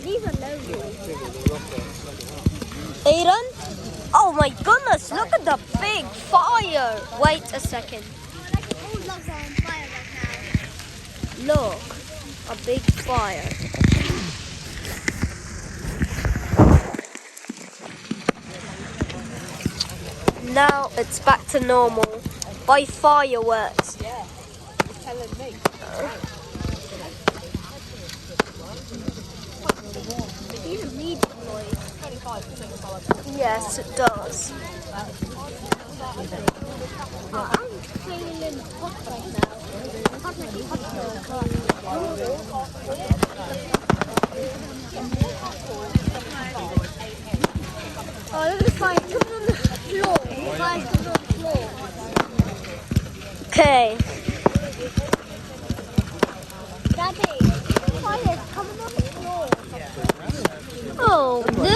These are loaded. Aiden? Oh my goodness, look at the big fire. Wait a second. All logs are on fire right Look, a big fire. Now it's back to normal by fireworks. Yeah, you're telling me. now. These are medium noise. 25% Yes, it does. I'm feeling hot right now. Hot like a hot dog. Oh, look at the fire coming on the floor. The fire's coming on the floor. Okay. Daddy, the fire's coming on the floor. Oh no!